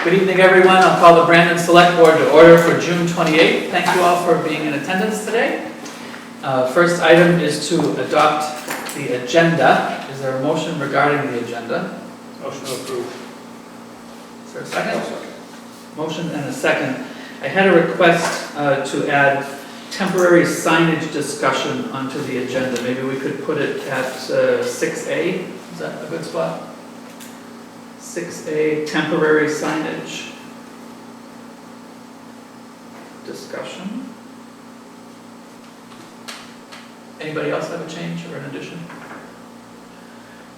Good evening, everyone. I'll call the Brandon Select Board to order for June 28th. Thank you all for being in attendance today. First item is to adopt the agenda. Is there a motion regarding the agenda? Motion to approve. Is there a second? Motion and a second. I had a request to add temporary signage discussion onto the agenda. Maybe we could put it at 6A. Is that a good spot? 6A, temporary signage discussion. Anybody else have a change or an addition?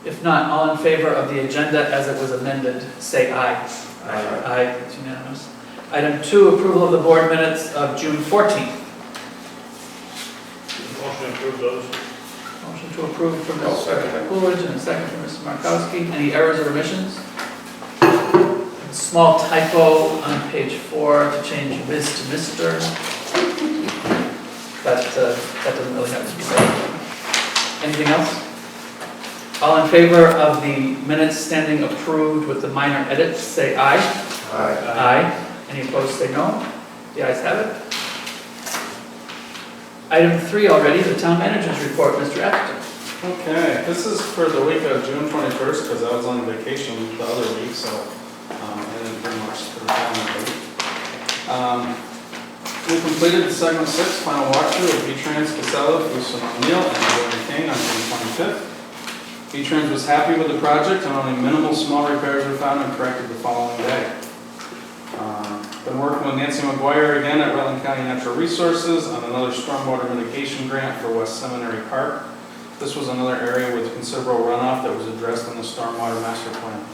If not, all in favor of the agenda as it was amended, say aye. Aye. Aye, it's unanimous. Item 2, approval of the board minutes of June 14th. Motion to approve those. Motion to approve from Mr. Coolidge and a second from Mr. Markowski. Any errors or omissions? A small typo on page 4 to change Ms. to Mr. But that doesn't really have to be said. Anything else? All in favor of the minutes standing approved with the minor edits, say aye. Aye. Aye. Any opposed, say no. The ayes have it. Item 3 already, the town manager's report, Mr. Atherton. Okay, this is for the week of June 21st, because I was on vacation the other week, so I didn't do much for the calendar. We completed the segment 6 final walkthrough of V-Trans Casella, Houston O'Neill, and Jordan King on June 25th. V-Trans was happy with the project, and only minimal small repairs were found and corrected the following day. Been working with Nancy McGuire again at Rutland County Natural Resources on another stormwater mitigation grant for West Seminary Park. This was another area with considerable runoff that was addressed in the stormwater master plan.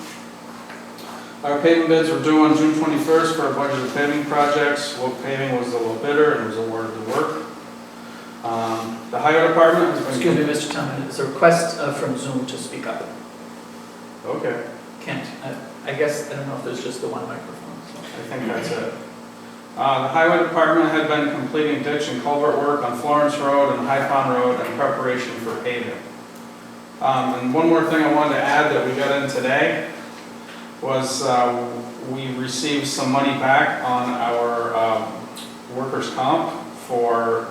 Our paving bids were due on June 21st for our budgeted paving projects. Local Paving was the low bidder and was awarded the work. The highway department has been... Excuse me, Mr. Thompson, it's a request from Zoom to speak up. Okay, Can't, I guess, I don't know if there's just the one microphone. I think that's it. The highway department had been completing ditch and culvert work on Florence Road and High Pond Road in preparation for paving. And one more thing I wanted to add that we got in today was we received some money back on our workers' comp for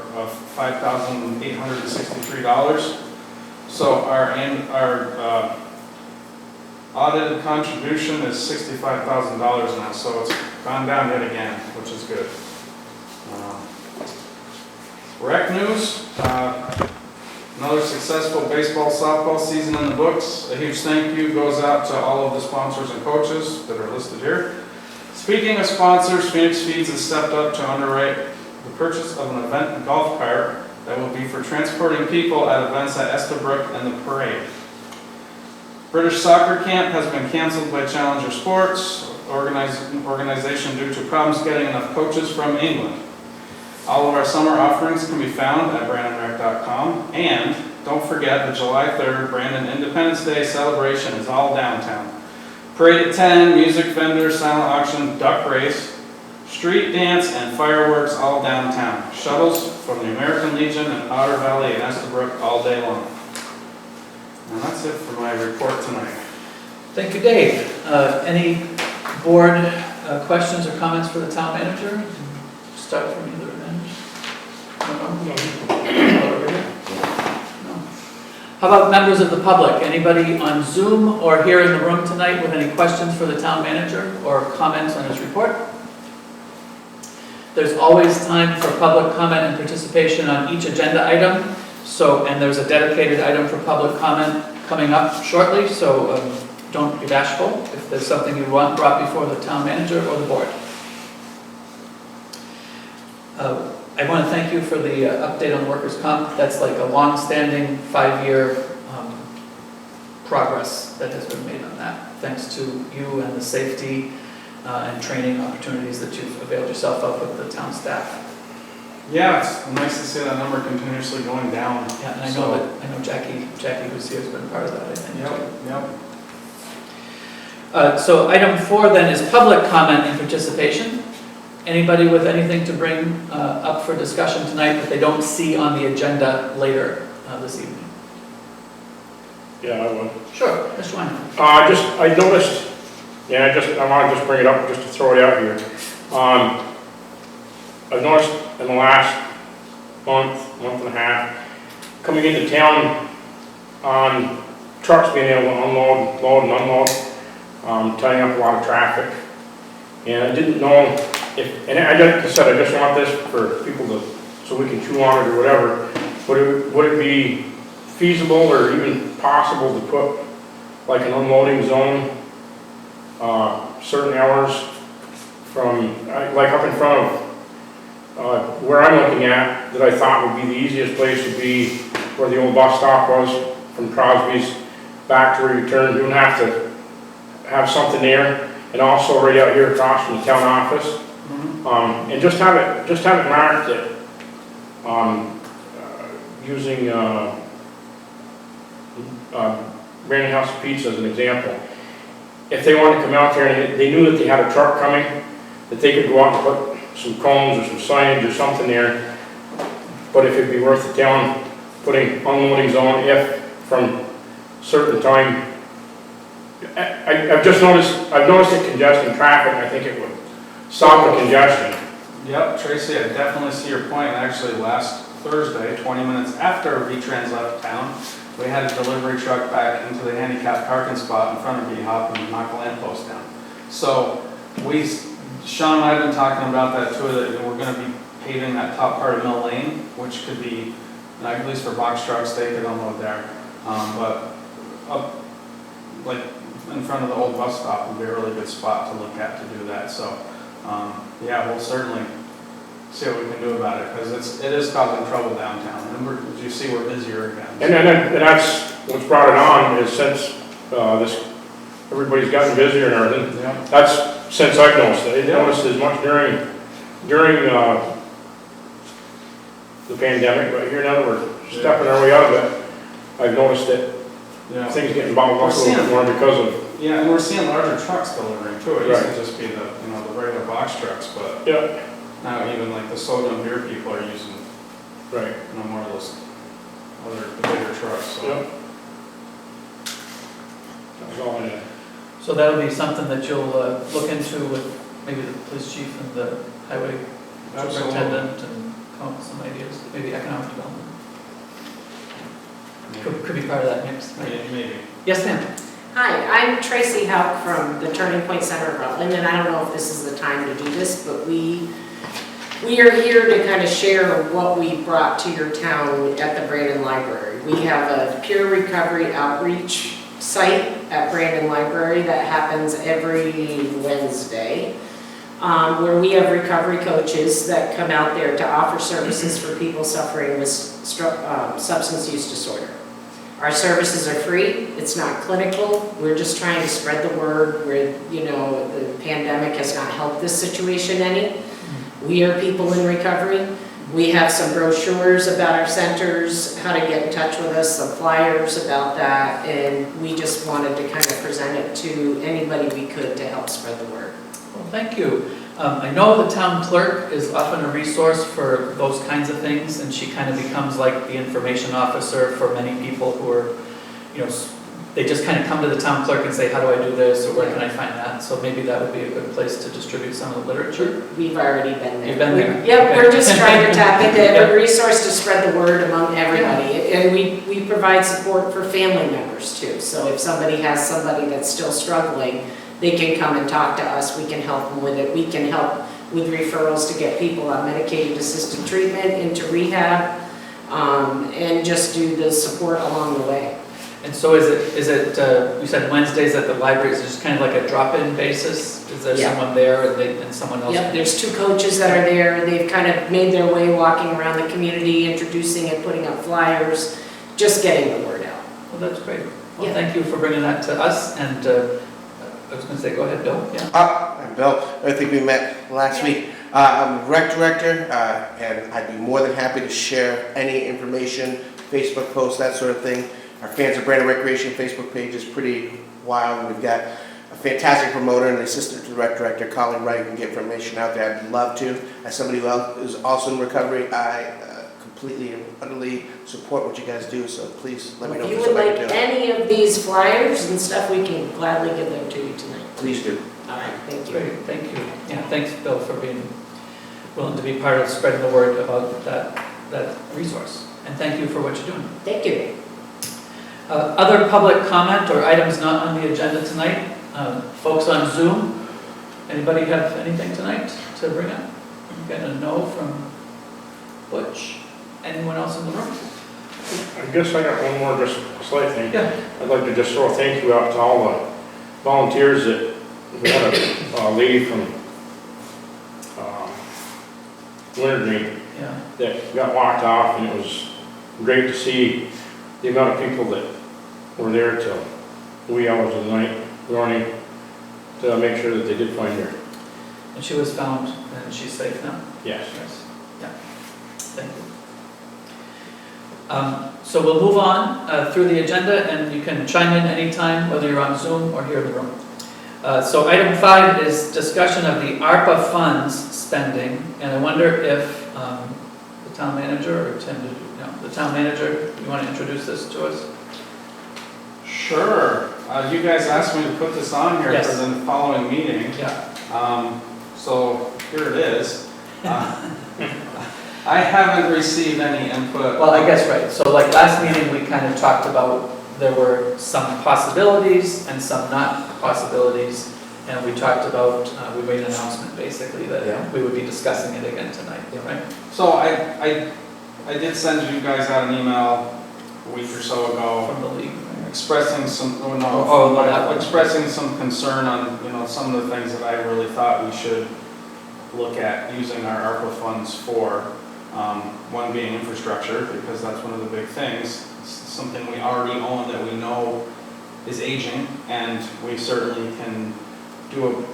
$5,863. So our audited contribution is $65,000 now, so it's gone down yet again, which is good. Rec news, another successful baseball, softball season in the books. A huge thank you goes out to all of the sponsors and coaches that are listed here. Speaking of sponsors, Phoenix Feeds has stepped up to underwrite the purchase of an event golf cart that will be for transporting people at events at Estabrook and the parade. British soccer camp has been canceled by Challenger Sports organization due to problems getting enough coaches from England. All of our summer offerings can be found at brandonrec.com, and don't forget the July 3rd Brandon Independence Day celebration is all downtown. Parade at 10, music vendors, silent auction, duck race, street dance, and fireworks all downtown. Shuttles from the American Legion and Otter Valley and Estabrook all day long. And that's it for my report tonight. Thank you, Dave. Any board questions or comments for the town manager? Start from either end. No. How about members of the public? Anybody on Zoom or here in the room tonight with any questions for the town manager or comments on his report? There's always time for public comment and participation on each agenda item. And there's a dedicated item for public comment coming up shortly, so don't be bashful if there's something you want brought before the town manager or the board. I want to thank you for the update on workers' comp. That's like a long-standing 5-year progress that has been made on that, thanks to you and the safety and training opportunities that you've availed yourself of with the town staff. Yeah, it's nice to see that number continuously going down. Yeah, and I know Jackie who's here has been part of that, I think. Yep. So item 4 then is public comment and participation. Anybody with anything to bring up for discussion tonight that they don't see on the agenda later this evening? Yeah, I would. Sure, Mr. Weinman. I noticed Yeah, I want to just bring it up just to throw it out here. I've noticed in the last month and a half, coming into town on trucks being able to unload, load and unload, tying up a lot of traffic. And I didn't know if, and I just said, I just want this for people to, so we can chew on it or whatever. Would it be feasible or even possible to put like an unloading zone, certain hours from, like up in front of where I'm looking at, that I thought would be the easiest place would be where the old bus stop was from Crosby's back to where you turn. You don't have to have something there, and also right out here across from the town office, and just have it marked that using Brandon House of Pizza as an example. If they wanted to come out there and they knew that they had a truck coming, that they could go out and put some cones or some signage or something there. But if it'd be worth the town putting unloading zone if from certain time. I've noticed it congesting traffic. I think it would stop the congestion. Yep, Tracy, I definitely see your point. Actually, last Thursday, 20 minutes after V-Trans left town, we had a delivery truck back into the handicapped parking spot in front of B-Hop and knocked the lamppost down. So Sean and I have been talking about that too, that we're going to be paving that top part of Mill Lane, which could be, at least for box trucks, they could unload there. But up, like in front of the old bus stop would be a really good spot to look at to do that. So yeah, we'll certainly see what we can do about it, because it is causing trouble downtown, and as you see, we're busier again. And that's what's brought it on, is since everybody's gotten busier and everything. Yeah. That's since I've noticed it. I didn't notice as much during the pandemic, but here now that we're stepping our way out of it, I've noticed that things getting bottled up a little bit more because of. Yeah, and we're seeing larger trucks delivering too. It used to just be the the regular box trucks, but now even like the soda and beer people are using more of those the bigger trucks. So. That's all I had. So that'll be something that you'll look into with maybe the police chief and the highway superintendent and come up with some ideas, maybe economic development. Could be part of that mix, right? Maybe. Yes, ma'am. Hi, I'm Tracy Houck from the Turning Point Center of Rutland, and I don't know if this is the time to do this, but we are here to kind of share what we brought to your town at the Brandon Library. We have a peer recovery outreach site at Brandon Library that happens every Wednesday, where we have recovery coaches that come out there to offer services for people suffering with substance use disorder. Our services are free. It's not clinical. We're just trying to spread the word where, the pandemic has not helped this situation any. We are people in recovery. We have some brochures about our centers, how to get in touch with us, some flyers about that, and we just wanted to kind of present it to anybody we could to help spread the word. Well, thank you. I know the town clerk is often a resource for those kinds of things, and she kind of becomes like the information officer for many people who are, they just kind of come to the town clerk and say, how do I do this, or where can I find that? So maybe that would be a good place to distribute some of the literature. We've already been there. You've been there? Yep, okay. We're just trying to tap into every resource to spread the word among everybody. And we provide support for family members too. So if somebody has somebody that's still struggling, they can come and talk to us. We can help them with it. We can help with referrals to get people on medicated assisted treatment into rehab, and just do the support along the way. And so is it you said Wednesdays at the library, is it just kind of like a drop-in basis? Is there someone there and someone else? Yep, there's 2 coaches that are there. They've kind of made their way walking around the community, introducing and putting up flyers, just getting the word out. Well, that's great. Well, thank you for bringing that to us. And I was going to say, go ahead, Bill. Yeah. I'm Bill. I think we met last week. I'm a rec director, and I'd be more than happy to share any information, Facebook posts, that sort of thing. Our Fans of Brandon Recreation Facebook page is pretty wild. We've got a fantastic promoter and assistant to the rec director, Colin Wright, who can get information out there. I'd love to. As somebody who is also in recovery, I completely and utterly support what you guys do, so please let me know if you if would there's like something I can do. any of these flyers and stuff, we can gladly give them to you tonight. Please do. All right, thank you. Great, thank you. Yeah, thanks, Bill, for being willing to be part of spreading the word about that resource. And thank you for what you're doing. Thank you. Other public comment or items not on the agenda tonight? Folks on Zoom, anybody have anything tonight to bring up? I'm getting a no from Butch. Anyone else in the room? I guess I got one more just slight thing. Yeah. I'd like to just throw a thank you out to all the volunteers that, we had a lady from Wintergreen Yeah. that got walked off, and it was great to see the amount of people that were there till wee hours of the morning to make sure that they did find her. And she was found and she's safe now? Yes. Yes. Yeah. Thank you. So we'll move on through the agenda, and you can chime in anytime, whether you're on Zoom or here in the room. So item 5 is discussion of the ARPA funds spending, and I wonder if the town manager or Tim, the town manager, you want to introduce this to us? Sure. You guys asked me to put this on here Yes. for the following meeting. Yeah. So here it is. I haven't received any input. Well, I guess, right. So like last meeting, we kind of talked about there were some possibilities and some not possibilities. And we talked about, we made an announcement basically that Yeah. we would be discussing it again tonight, right? So I did send you guys out an email a week or so ago From the league. expressing some, expressing some concern on, some of the things that I really thought we should look at using our ARPA funds for. One being infrastructure, because that's one of the big things. It's something we already own that we know is aging, and we certainly can do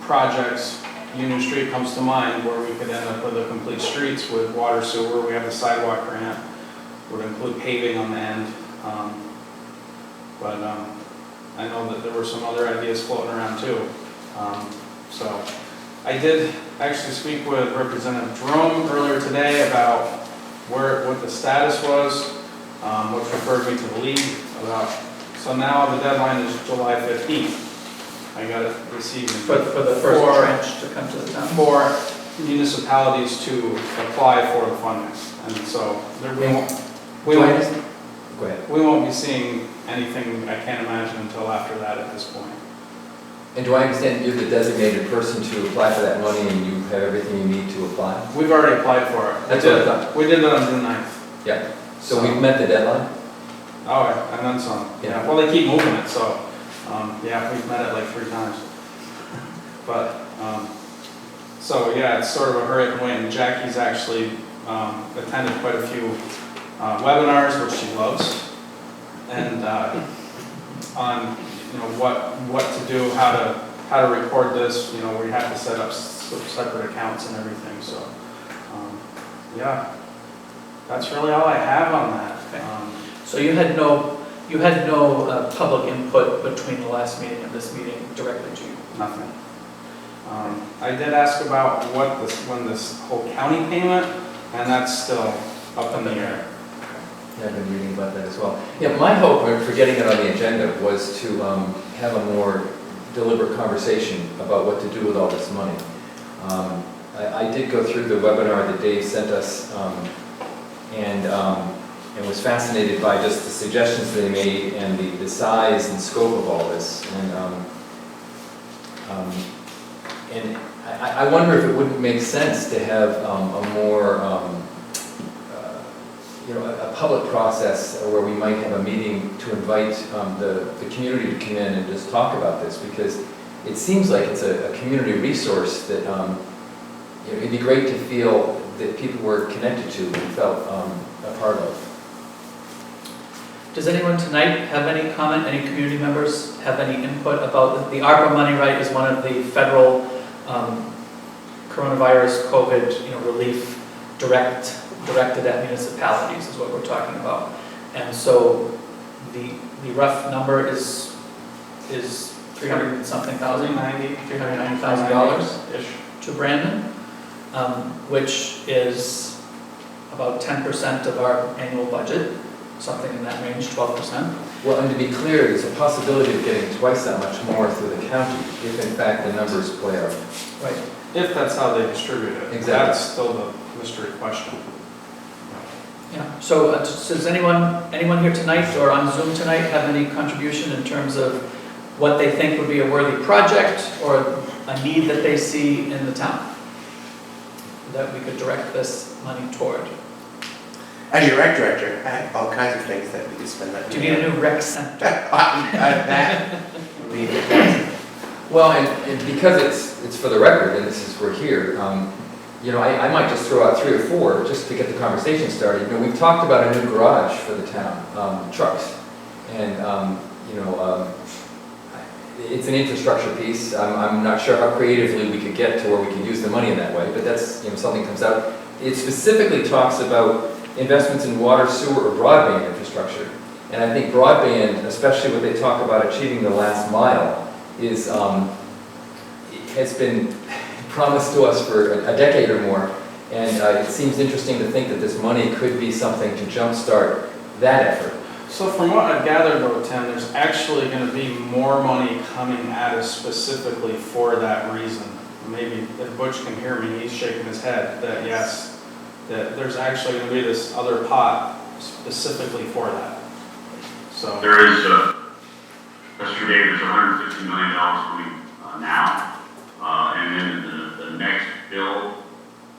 projects. Union Street comes to mind, where we could end up with a complete streets with water, sewer. We have the sidewalk grant, would include paving on the end. But I know that there were some other ideas floating around too. So I did actually speak with Representative Jerome earlier today about what the status was, which referred me to the league about. So now the deadline is July 15th. I got it received For the first tranche to come to the town. for municipalities to apply for the funding. And so we won't be seeing anything, I can't imagine, until after that at this point. And do I understand you're the designated person to apply for that money and you have everything you need to apply? We've already applied for it. That's what I thought. We did it on June 9th. Yeah. So we've met the deadline? Oh, and then some. Yeah. Well, they keep moving it, so, yeah, we've met it like 3 times. But, so yeah, it's sort of a hurry up and wait. And Jackie's actually attended quite a few webinars, which she loves, and on what to do, how to record this. We have to set up separate accounts and everything. So, yeah, that's really all I have on that. Okay. So you had no public input between the last meeting and this meeting directly to you? Nothing. I did ask about when this whole county payment, and that's still up in the air. Yeah, I've been reading about that as well. Yeah, my hope for getting it on the agenda was to have a more deliberate conversation about what to do with all this money. I did go through the webinar that Dave sent us and was fascinated by just the suggestions they made and the size and scope of all this. And I wonder if it wouldn't make sense to have a more a public process where we might have a meeting to invite the community to come in and just talk about this, because it seems like it's a community resource that it'd be great to feel that people were connected to and felt a part of. Does anyone tonight have any comment, any community members have any input about the ARPA money, right, is one of the federal coronavirus COVID relief directed at municipalities is what we're talking about. And so the rough number is 300 and something thousand, $390,000 ish to Brandon, which is about 10% of our annual budget, something in that range, 12%. Well, and to be clear, there's a possibility of getting twice that much more through the county if in fact the numbers play out. Right. If that's how they distribute it. Exactly. That's still the mystery question. Yeah, so does anyone here tonight or on Zoom tonight have any contribution in terms of what they think would be a worthy project or a need that they see in the town that we could direct this money toward? As your rec director, I have all kinds of things that we could spend that. Do you need a new rec center? That would be fantastic. Well, and because it's for the record, and this is, we're here, you know, I might just throw out 3 or 4 just to get the conversation started. You know, we've talked about a new garage for the town, trucks. And, you know, it's an infrastructure piece. I'm not sure how creatively we could get to where we could use the money in that way, but that's, you know, something comes out. It specifically talks about investments in water, sewer, or broadband infrastructure. And I think broadband, especially what they talk about achieving the last mile, is, has been promised to us for a decade or more. And it seems interesting to think that this money could be something to jumpstart that effort. So from what I've gathered though, Tim, there's actually going to be more money coming at us specifically for that reason. Maybe if Butch can hear me, he's shaking his head that yes, that there's actually going to be this other pot specifically for that. So There is, Mr. Dave, there's $150 million coming now. And then the next bill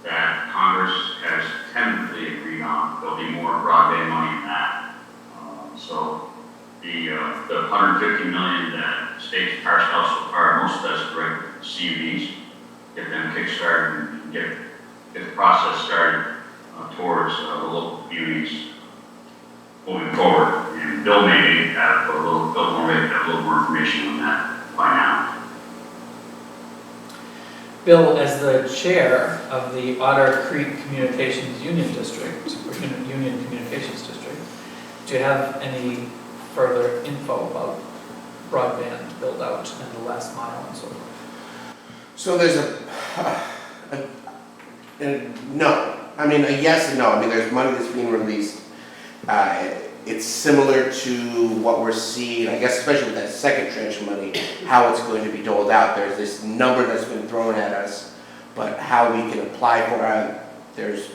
that Congress has tentatively agreed on, there'll be more broadband money in that. So the $150 million that state's Paris House require, most of that's direct CUDs, get them kickstarted and get the process started towards the local communities moving forward. And Bill may have a little more information on that by now. Bill, as the chair of the Otter Creek Communications Union District, or Union Communications District, do you have any further info about broadband build out and the last mile and so forth? So there's no. I mean, a yes and no. I mean, there's money that's being released. It's similar to what we're seeing, I guess, especially with that second tranche of money, how it's going to be doled out. There's this number that's been thrown at us, but how we can apply for it,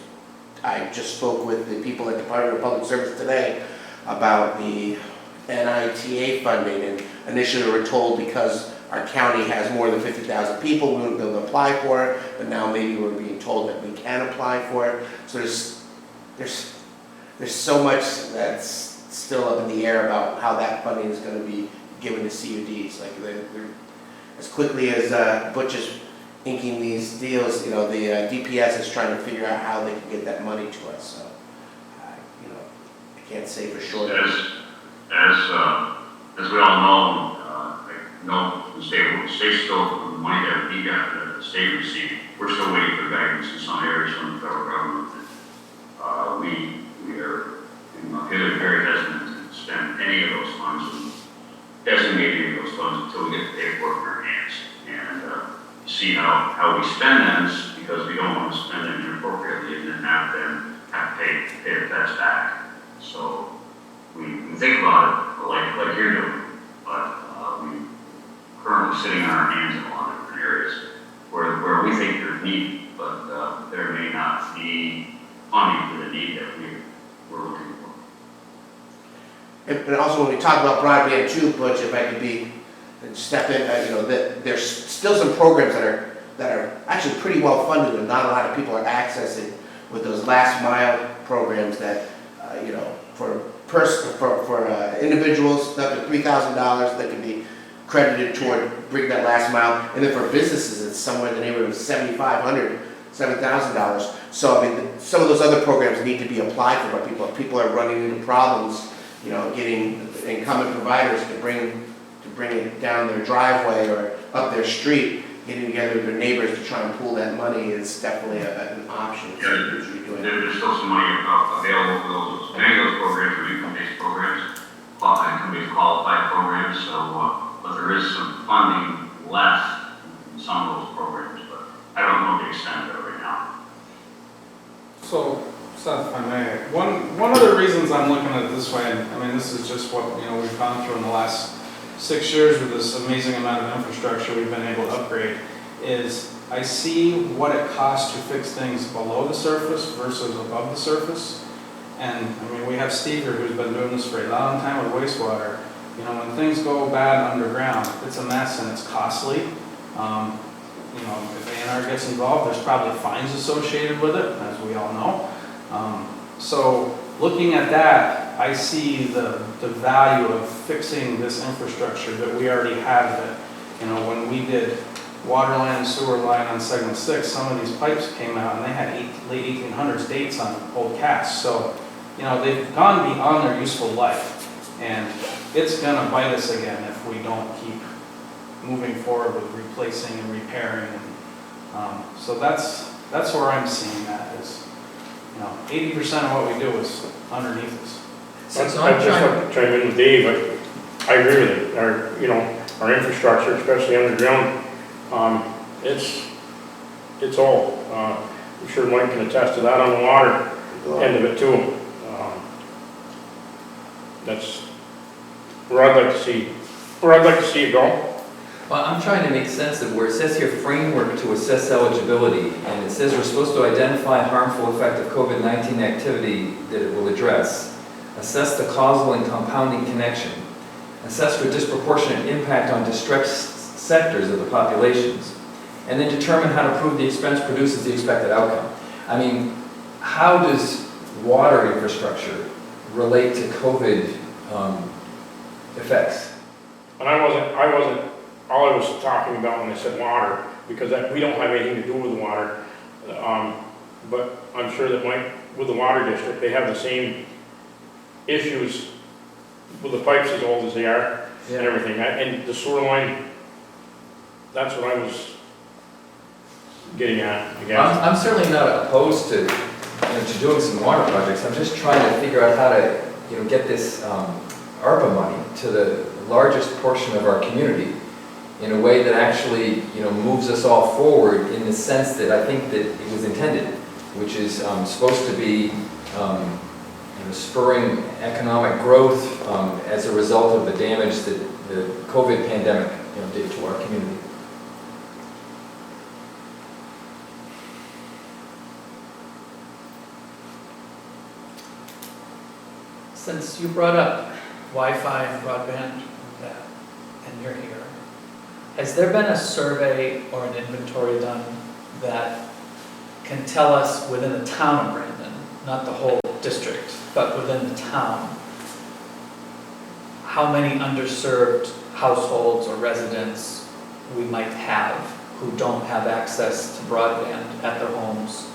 I just spoke with the people at the Department of Public Service today about the NITA funding, and initially we were told because our county has more than 50,000 people, we wouldn't be able to apply for it, but now maybe we're being told that we can apply for it. So there's so much that's still up in the air about how that funding is going to be given to CUDs. Like they're as quickly as Butch is inking these deals, you know, the DPS is trying to figure out how they can get that money to us. So, you know, I can't say for sure. As we all know, the state still, the money that we got, that the state received, we're still waiting for guidance in some areas from the federal government. We are very hesitant to spend any of those funds and designate any of those funds until we get the paperwork in our hands. And see how we spend them, because we don't want to spend them inappropriately and then have to pay the tax back. So we think about it like you're doing, but we currently sitting on our hands in a lot of different areas where we think there's need, but there may not be funding for the need that we're looking for. And also when we talk about broadband too, Butch, if I could step in, you know, that there's still some programs that are actually pretty well funded and not a lot of people are accessing with those last mile programs that, you know, for individuals, up to $3,000 that can be credited toward bringing that last mile, and then for businesses, it's somewhere in the neighborhood of $7,500, $7,000. So I mean, some of those other programs need to be applied for by people. If people are running into problems, you know, getting incumbent providers to bring it down their driveway or up their street, getting together with their neighbors to try and pool that money is definitely an option. Yeah, there's still some money available for those. Many of those programs are income-based programs, income-based qualified programs. So, but there is some funding left in some of those programs, but I don't know the extent of it right now. So, Seth, if I may, one other the reasons I'm looking at it this way, I mean, this is just what, we've gone through in the last 6 years with this amazing amount of infrastructure we've been able to upgrade, is I see what it costs to fix things below the surface versus above the surface. And, I mean, we have Steve here who's been doing this for a long time with wastewater. When things go bad underground, it's a mess and it's costly. If A&R gets involved, there's probably fines associated with it, as we all know. So looking at that, I see the value of fixing this infrastructure that we already have. That, when we did water line and sewer line on segment 6, some of these pipes came out and they had late 1800s dates on old casts. So, they've gone beyond their useful life. And it's gonna bite us again if we don't keep moving forward with replacing and repairing. So that's where I'm seeing that is, 80% of what we do is underneath us. So I I'm just trying, want to chime in with Dave. I agree with it. Our infrastructure, especially underground, it's all. I'm sure Mike can attest to that on the water end of it too. That's where I'd like to see it go. well, I'm trying to make sense of where it says here framework to assess eligibility, and it says we're supposed to identify harmful effect of COVID-19 activity that it will address, assess the causal and compounding connection, assess for disproportionate impact on distressed sectors of the populations, and then determine how to prove the expense produces the expected outcome. I mean, how does water infrastructure relate to COVID effects? And I wasn't, all I was talking about when I said water, because we don't have anything to do with the water. But I'm sure that Mike, with the water district, they have the same issues with the pipes as old as they are and everything. And the sewer line, that's what I was getting at, I guess. I'm certainly not opposed to, to doing some water projects. I'm just trying to figure out how to, get this ARPA money to the largest portion of our community in a way that actually, moves us all forward in the sense that I think that it was intended, which is supposed to be spurring economic growth as a result of the damage that the COVID pandemic, did to our community. Since you brought up Wi-Fi and broadband and you're here, has there been a survey or an inventory done that can tell us within the town of Brandon, not the whole district, but within the town, how many underserved households or residents we might have who don't have access to broadband at their homes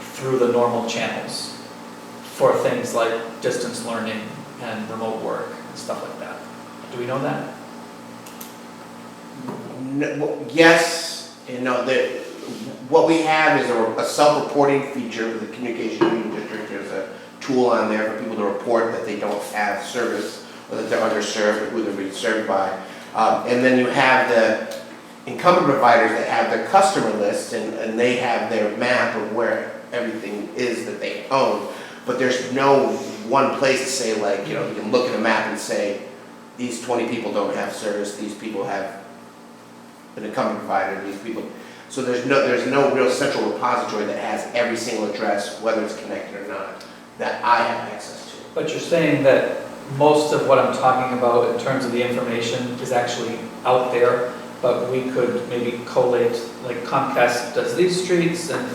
through the normal channels for things like distance learning and remote work and stuff like that? Do we know that? No, yes, what we have is a self-reporting feature with the Communication Union District. There's a tool on there for people to report that they don't have service or that they're underserved or who they're being served by. And then you have the incumbent providers that have their customer list and they have their map of where everything is that they own. But there's no one place to say, like, you can look at a map and say, these 20 people don't have service, these people have an incumbent provider, these people. So there's no real central repository that has every single address, whether it's connected or not, that I have access to. But you're saying that most of what I'm talking about in terms of the information is actually out there, but we could maybe collate, like Comcast does these streets and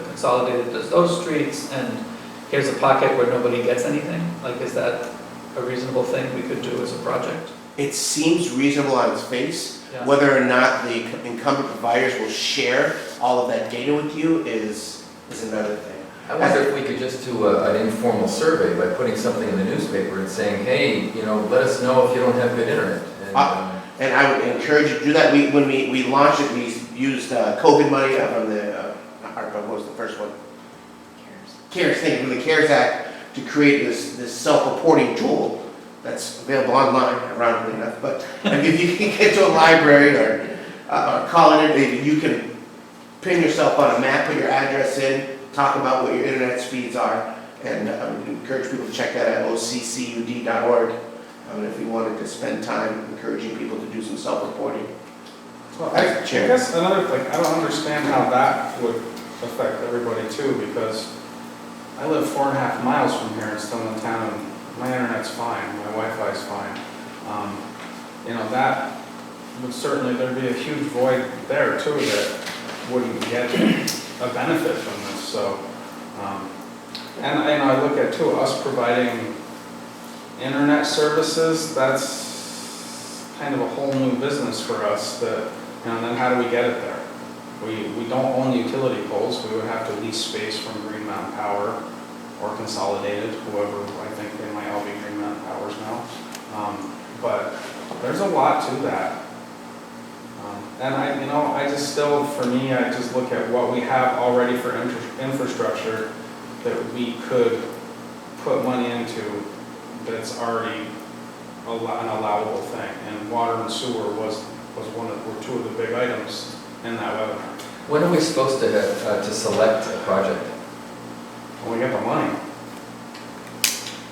Consolidated does those streets, and here's a pocket where nobody gets anything? Like, is that a reasonable thing we could do as a project? It seems reasonable on its face. Yeah. Whether or not the incumbent providers will share all of that data with you is another thing. I wonder if we could just do an informal survey by putting something in the newspaper and saying, hey, let us know if you don't have good internet. And I would encourage you to do that. When we launched it, we used COVID money from the, what was the first one? CARES, thank you, from the CARES Act to create this self-reporting tool that's available online, ironically enough. But if you can get to a library or call it, you can pin yourself on a map, put your address in, talk about what your internet speeds are, And I would encourage people to check that at occud.org. If you wanted to spend time encouraging people to do some self-reporting. Well, I guess another thing, I don't understand how that would affect everybody too, because I live 4.5 miles from here in Stillman Town, and my internet's fine, my Wi-Fi's fine. You know, that would certainly, there'd be a huge void there too that wouldn't get a benefit from this, so. And I look at too, us providing internet services, that's kind of a whole new business for us that, you know, then how do we get it there? We don't own utility poles, we would have to lease space from Green Mountain Power or Consolidated, whoever, I think they might all be Green Mountain Powers now. But there's a lot to that. And I just still, for me, I just look at what we have already for infrastructure that we could put money into that's already an allowable thing. And water and sewer were two of the big items in that webinar. When are we supposed to select a project? When we get the money.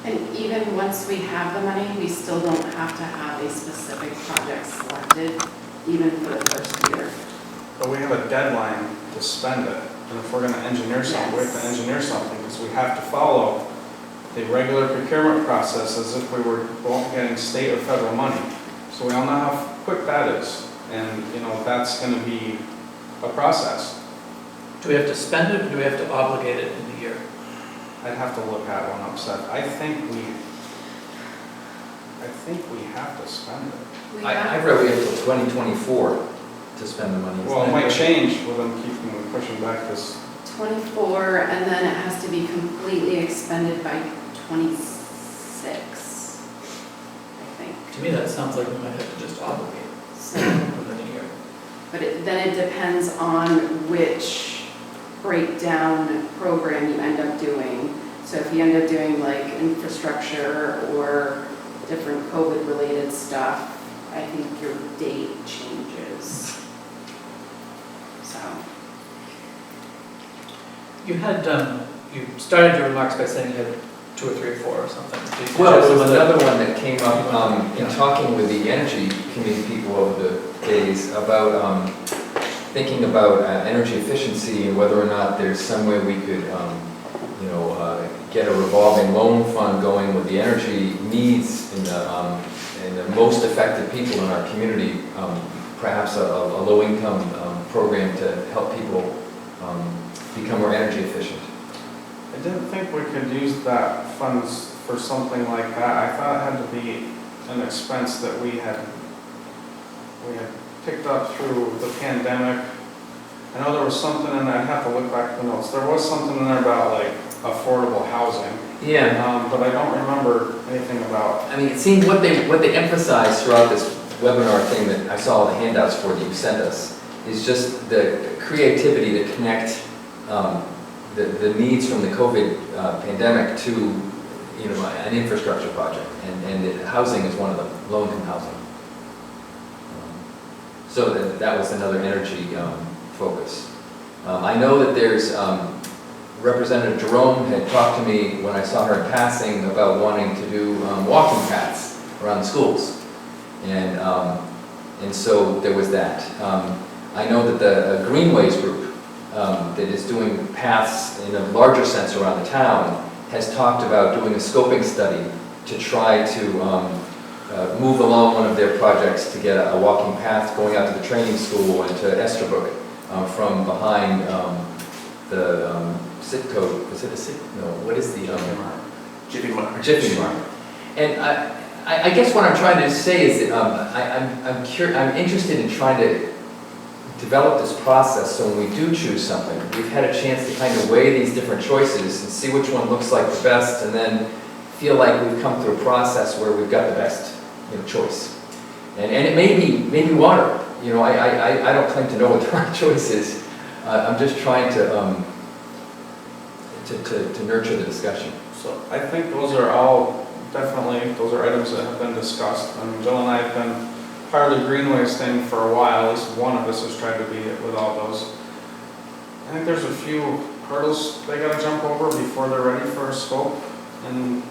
And even once we have the money, we still don't have to have a specific project selected, even for the first year. But we have a deadline to spend it. And if we're going to engineer something, we have to engineer something because we have to follow the regular procurement process as if we were getting state or federal money. So we all know how quick that is. And, that's going to be a process. Do we have to spend it, or do we have to obligate it in the year? I'd have to look at one upset. I think we have to spend it. I read we have till 2024 to spend the money. Well, it might change with them keeping pushing back this. 24, and then it has to be completely expended by 26, I think. To me, that sounds like we might have to just obligate So, within a year. but then it depends on which breakdown program you end up doing. So if you end up doing like infrastructure or different COVID-related stuff, I think your date changes. So. You had, you started your remarks by saying you had 2 or 3 or 4 or something. Did you Well, have there was some another other- one that came up in talking with the energy committee people over the days about thinking about energy efficiency and whether or not there's some way we could, get a revolving loan fund going with the energy needs in the most affected people in our community, perhaps a low-income program to help people become more energy efficient. I didn't think we could use that funds for something like that. I thought it had to be an expense that we had picked up through the pandemic. I know there was something in there, I'd have to look back at the notes. There was something in there about like affordable housing. Yeah. But I don't remember anything about. I mean, it seemed what they emphasized throughout this webinar thing that I saw the handouts for that you sent us is just the creativity to connect the needs from the COVID pandemic to an infrastructure project, and housing is one of them, low-income housing. So that was another energy focus. I know that there's Representative Jerome had talked to me when I saw her in passing about wanting to do walking paths around the schools, and so there was that. I know that the Greenways group that is doing paths in a larger sense around the town has talked about doing a scoping study to try to move along one of their projects to get a walking path going out to the training school and to Estabrook from behind the Sitco. Is it a Sit? No. What is the Jiffy Mart. Jiffy Mart. And I guess what I'm trying to say is that I'm interested in trying to develop this process so when we do choose something, we've had a chance to kind of weigh these different choices and see which one looks like the best, and then feel like we've come through a process where we've got the best choice. And it may be water. I don't claim to know what the right choice is. I'm just trying to nurture the discussion. So I think those are items that have been discussed. I mean, Jill and I have been part of the Greenways thing for a while. At least one of us has tried to be it with all those. I think there's a few hurdles they gotta jump over before they're ready for a scope and,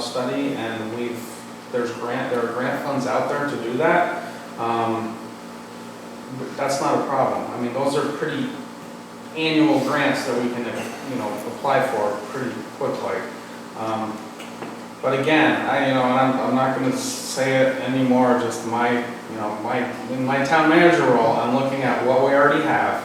study, and there are grant funds out there to do that. But that's not a problem. I mean, those are pretty annual grants that we can, apply for pretty quickly. But again, I'm not gonna say it anymore, just in my town manager role, I'm looking at what we already have,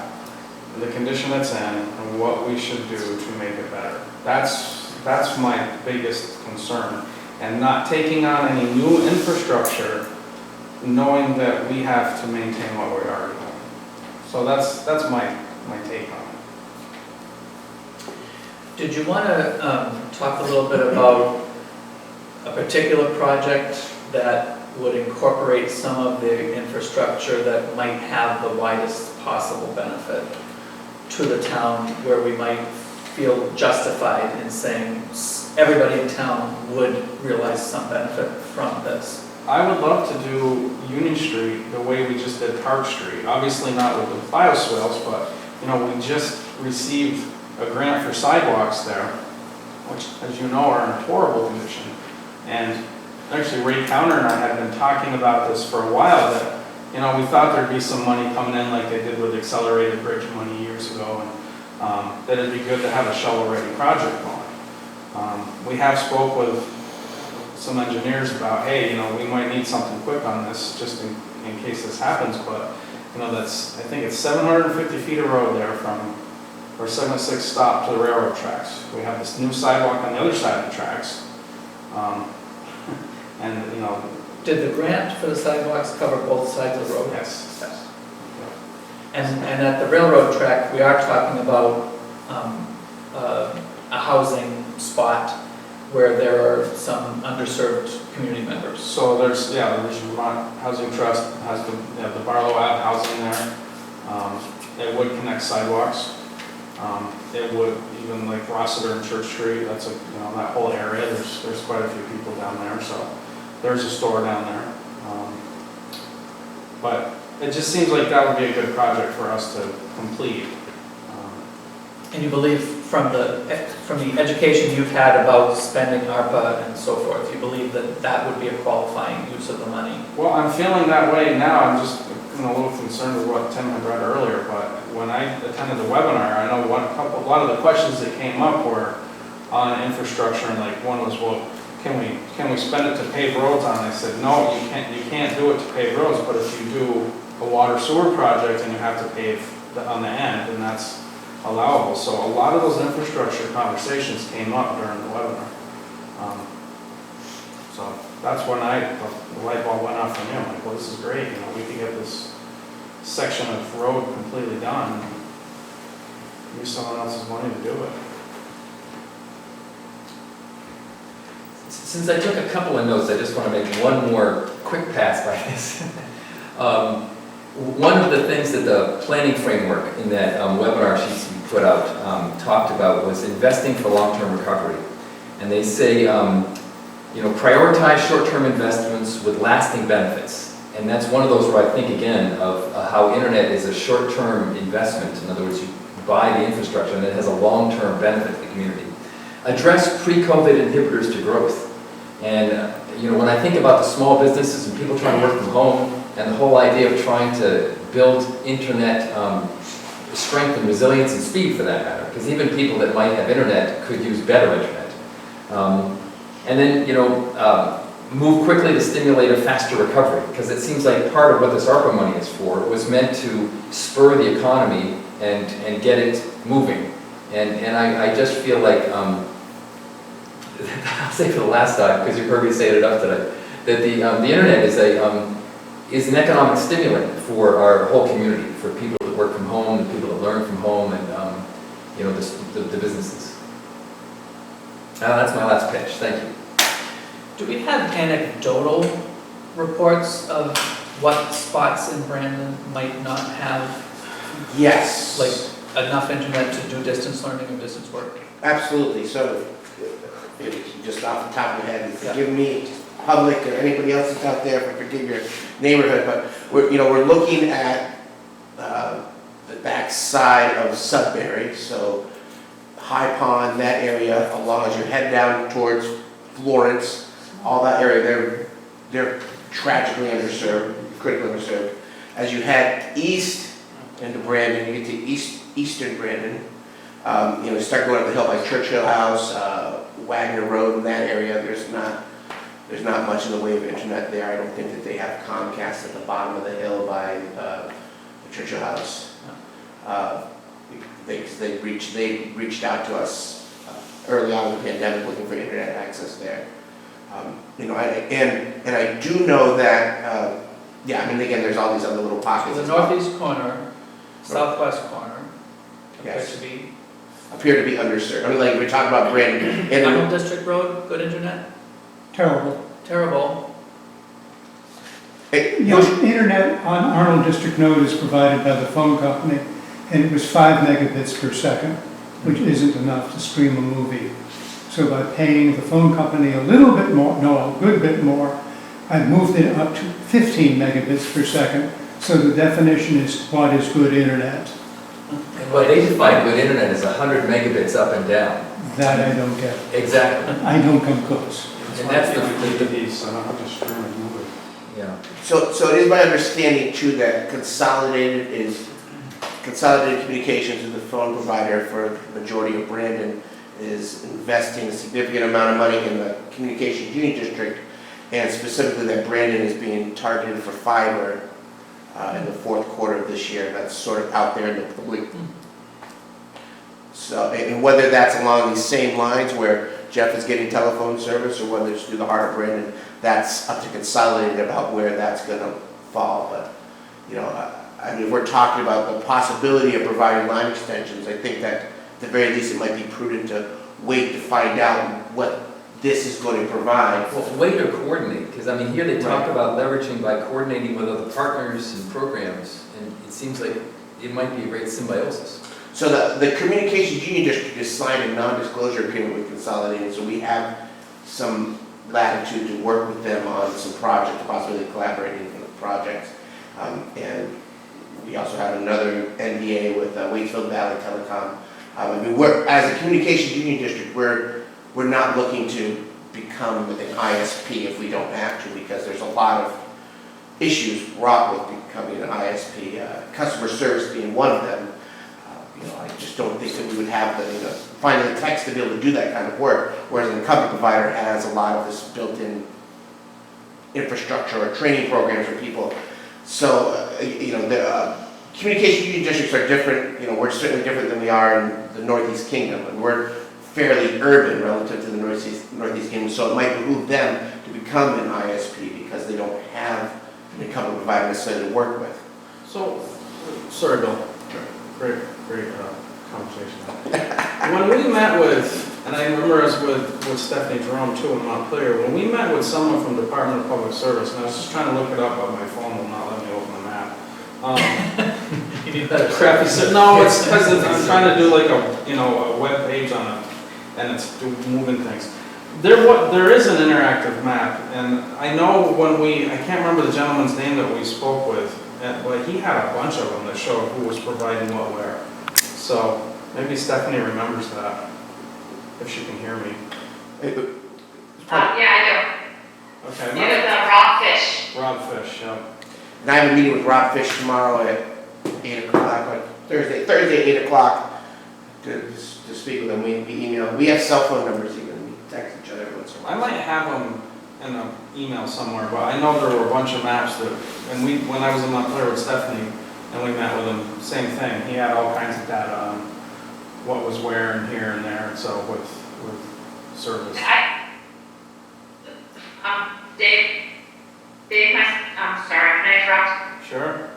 the condition it's in, and what we should do to make it better. That's my biggest concern, and not taking on any new infrastructure, knowing that we have to maintain what we already have. So that's my take on it. Did you want to talk a little bit about a particular project that would incorporate some of the infrastructure that might have the widest possible benefit to the town, where we might feel justified in saying everybody in town would realize some benefit from this? I would love to do Union Street the way we just did Park Street. Obviously not with the bioswales, but, we just received a grant for sidewalks there, which, as you know, are in horrible condition. And actually, Ray Counter and I had been talking about this for a while, that, we thought there'd be some money coming in like they did with accelerated bridge money years ago, and that it'd be good to have a shovel-ready project going. We have spoke with some engineers about, hey, we might need something quick on this, just in case this happens, but, I think it's 750 feet of road there from our 706 stop to the railroad tracks. We have this new sidewalk on the other side of the tracks. And, Did the grant for the sidewalks cover both sides of the road? yes. And at the railroad track, we are talking about a housing spot where there are some underserved community members. So there's Vermont Housing Trust has the Barlow Ave housing there. It would connect sidewalks. It would, even like Rossiter and Church Street, that's that whole area, there's quite a few people down there, so there's a store down there. But it just seems like that would be a good project for us to complete. And you believe from the education you've had about spending ARPA and so forth, you believe that would be a qualifying use of the money? Well, I'm feeling that way now. I'm just a little concerned with what Tim had read earlier, but when I attended the webinar, I know a lot of the questions that came up were on infrastructure, and like one was, well, can we spend it to pave roads on? I said, no, you can't do it to pave roads, but if you do a water sewer project and you have to pave on the end, then that's allowable. So a lot of those infrastructure conversations came up during the webinar. So that's when the light bulb went off for me. I'm like, well, this is great. We can get this section of road completely done and use someone else's money to do it. Since I took a couple of notes, I just want to make one more quick pass by this. One of the things that the planning framework in that webinar sheets we put out talked about was investing for long-term recovery. And they say, prioritize short-term investments with lasting benefits. And that's one of those where I think, again, of how internet is a short-term investment. In other words, you buy the infrastructure and it has a long-term benefit to the community. Address pre-COVID inhibitors to growth. And when I think about the small businesses and people trying to work from home, and the whole idea of trying to build internet strength and resilience and speed, for that matter, because even people that might have internet could use better internet. And then, move quickly to stimulate a faster recovery, because it seems like part of what this ARPA money is for was meant to spur the economy and get it moving. And I just feel like, I'll say for the last time, because you've heard me say it enough today, that the internet is an economic stimulant for our whole community, for people that work from home, the people that learn from home, and the businesses. That's my last pitch. Thank you. Do we have anecdotal reports of what spots in Brandon might not have, Yes. like, enough internet to do distance learning and distance work? Absolutely. So, just off the top of your head, forgive me, public, or anybody else that's out there, if I forgive your neighborhood, but we're looking at the back side of Sudbury. So, High Pond, that area, along as you head down towards Florence, all that area, they're tragically underserved, critically underserved. As you head east into Brandon, you get to eastern Brandon, you start going up the hill by Churchill House, Wagner Road, in that area, there's not much in the way of internet there. I don't think that they have Comcast at the bottom of the hill by the Churchill House. They reached out to us early on in the pandemic looking for internet access there. And I do know that, again, there's all these other little pockets. The northeast corner, southwest corner, Yes. appear to be Appear to be underserved. I mean, like, we're talking about Brandon. Arnold District Road, good internet? Terrible. Terrible. Internet on Arnold District Road is provided by the phone company, and it was 5 megabits per second, which isn't enough to stream a movie. So by paying the phone company a little bit more, no, a good bit more, I've moved it up to 15 megabits per second. So the definition is what is good internet. Well, they define good internet as 100 megabits up and down. That I don't get. Exactly. I don't come close. And that's the DVDs, I don't have to stream a movie. Yeah. So it is my understanding too that Consolidated Communications is the phone provider for the majority of Brandon, is investing a significant amount of money in the Communications Union District, and specifically that Brandon is being targeted for fiber in the fourth quarter of this year. That's sort of out there in the public. So, and whether that's along these same lines where Jeff is getting telephone service, or whether it's through the heart of Brandon, that's up to Consolidated about where that's going to fall. But, I mean, if we're talking about the possibility of providing line extensions, I think that at the very least it might be prudent to wait to find out what this is going to provide. Well, wait or coordinate, because I mean, here they talk about leveraging by coordinating with other partners and programs, and it seems like it might be a great symbiosis. So the Communications Union District has signed a non-disclosure agreement with Consolidated, so we have some latitude to work with them on some projects, possibly collaborating on projects. And we also have another NDA with Waitsfield Valley Telecom. I mean, as a Communications Union District, we're not looking to become an ISP if we don't have to, because there's a lot of issues wrought with becoming an ISP, customer service being one of them. I just don't think that we would have finding the techs to be able to do that kind of work, whereas an incumbent provider has a lot of this built-in infrastructure or training programs for people. So, the Communication Union Districts are different. We're certainly different than we are in the Northeast Kingdom, and we're fairly urban relative to the Northeast Kingdom, so it might behoove them to become an ISP because they don't have an incumbent provider necessarily to work with. So, sorry, Bill. Great conversation. When we met with, and I remember us with Stephanie Jerome too in Montclair, when we met with someone from Department of Public Service, and I was just trying to look it up on my phone, will not let me open the map. You need better. Crappy. No, it's because I'm trying to do like a web page on it, and it's moving things. There is an interactive map, and I know I can't remember the gentleman's name that we spoke with, but he had a bunch of them that showed who was providing what where. So maybe Stephanie remembers that, if she can hear me. Yeah, I Okay. do. It was Rob Fish. Rob Fish, yeah. And I have a meeting with Rob Fish tomorrow at 8 o'clock, like Thursday 8 o'clock, to speak with him. We email. We have cell phone numbers even. We text each other once in a I while. might have them in an email somewhere, but I know there were a bunch of maps that, and when I was in Montclair with Stephanie, and we met with him, same thing. He had all kinds of data on what was where and here and there, and so with service. Dave, I'm sorry, can I interrupt? Sure.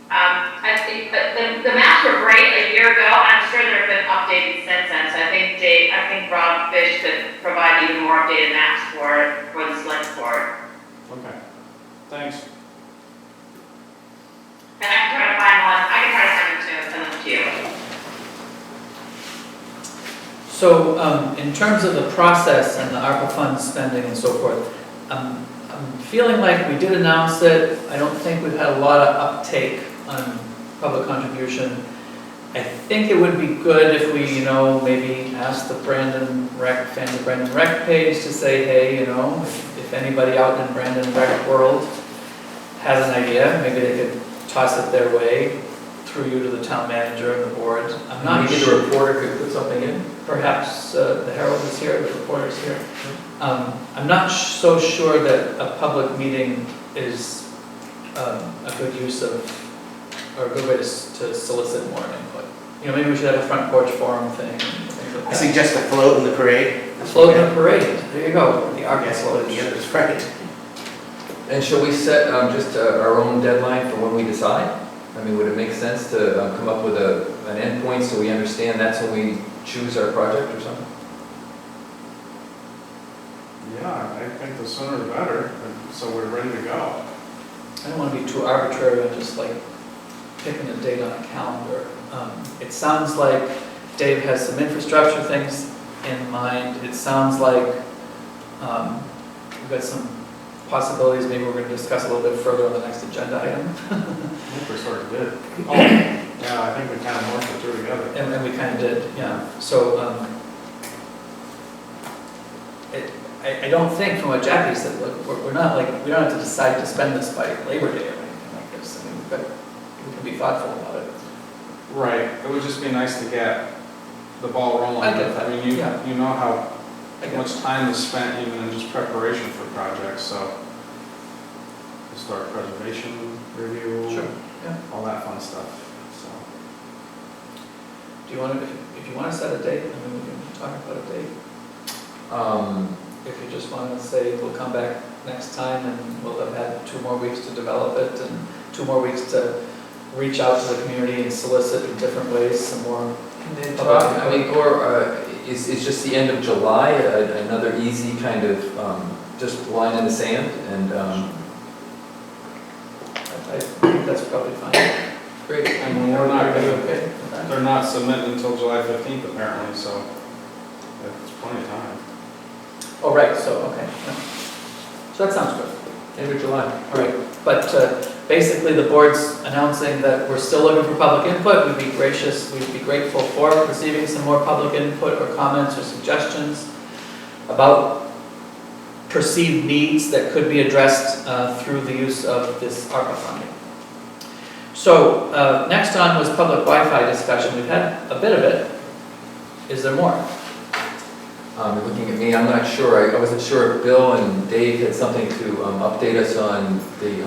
I think the maps were great a year ago, and I'm sure they've been updated since then. So I think Rob Fish could provide even more updated maps for the select board. Okay. Thanks. And I can try to find one. I can try to send them to you. So, in terms of the process and the ARPA funds spending and so forth, I'm feeling like we did announce it. I don't think we've had a lot of uptake on public contribution. I think it would be good if we, maybe ask the Brandon Rec, fans of Brandon Rec page to say, hey, if anybody out in Brandon Rec world has an idea, maybe they could toss it their way through you to the town manager and the board. I'm not Maybe sure. the reporter could put something in. Perhaps the Herald is here, the reporter is here. I'm not so sure that a public meeting is a good use of, or a good way to solicit more input. Maybe we should have a front porch forum thing and things like I that. suggest a float in the parade. Float in a parade, there you go, the art Yes, float. yeah, that's right. And shall we set just our own deadline for when we decide? I mean, would it make sense to come up with an endpoint so we understand that's when we choose our project or something? Yeah, I think the sooner the better, so we're ready to go. I don't want to be too arbitrary on just like picking a date on a calendar. It sounds like Dave has some infrastructure things in mind. It sounds like we've got some possibilities, maybe we're going to discuss a little bit further on the next agenda item. I think we sort of did. Oh, yeah, I think we kind of morphed the two together. And we kind of did, yeah. So I don't think from what Jackie said, look, we're not like, we don't have to decide to spend this by Labor Day or anything like this. I mean, we can be thoughtful about it. Right, it would just be nice to get the ball rolling. I get that, I mean, yeah. you know how I get much time is spent even in just preparation for projects, so historic preservation review, Sure, yeah. all that fun stuff, so. Do you want to, if you want to set a date, I mean, we can talk about a date. If you just want to say, we'll come back next time and we'll have had 2 more weeks to develop it and 2 more weeks to reach out to the community and solicit in different ways, some more. I mean, or is just the end of July another easy kind of just line in the sand and I think that's probably fine. great. And we're not Are you gonna, okay with that? they're not submitting until July 15th apparently, so it's plenty of time. Oh, right, so, okay. Yeah. So that sounds good. End of July. All right, but basically the board's announcing that we're still looking for public input. We'd be grateful for receiving some more public input or comments or suggestions about perceived needs that could be addressed through the use of this ARPA funding. So next on was public Wi-Fi discussion. We've had a bit of it. Is there more? You're looking at me, I'm not sure. I wasn't sure if Bill and Dave had something to update us on the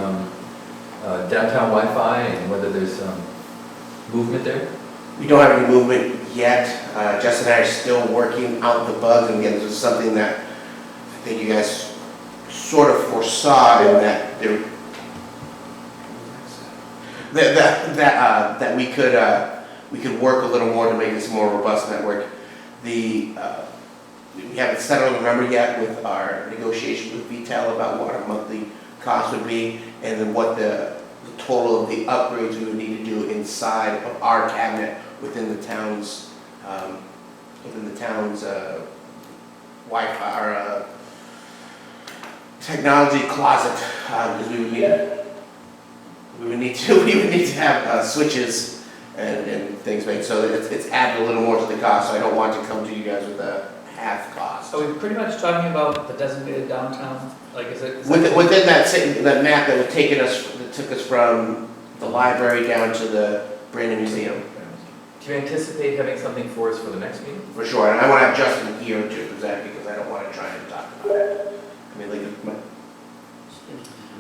downtown Wi-Fi and whether there's movement there. We don't have any movement yet. Justin and I are still working out the bugs, and again, this is something that I think you guys sort of foresaw in that there, that we could work a little more to make this a more robust network. We haven't settled a number yet with our negotiation with VTEL about what our monthly cost would be, and then what the total of the upgrades we would need to do inside of our cabinet within the town's Wi-Fi or technology closet, because we would need to have switches and things made. So it's added a little more to the cost. So I don't want to come to you guys with a half cost. So we're pretty much talking about the designated downtown, like is it? Within that map that took us from the library down to the Brandon Museum. Do you anticipate having something for us for the next meeting? For sure, and I want to have Justin here to present because I don't want to try and talk about it. I mean, like,